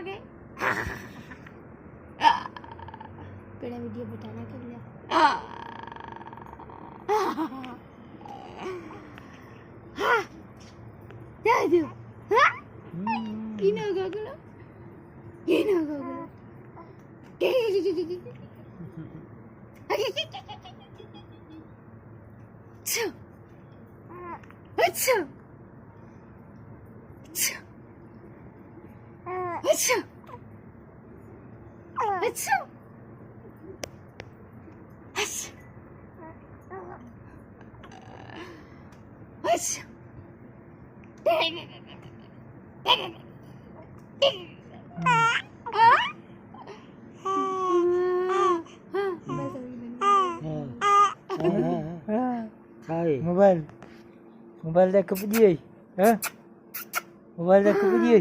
गए। पहले वीडियो बताना कर लिया। दादू gina gagolo Achoo. Achoo. Achoo. Achoo. Achoo. Achoo. Mobile mobile देख के बुझिए, हाँ मोबाइल देख के बुझिए।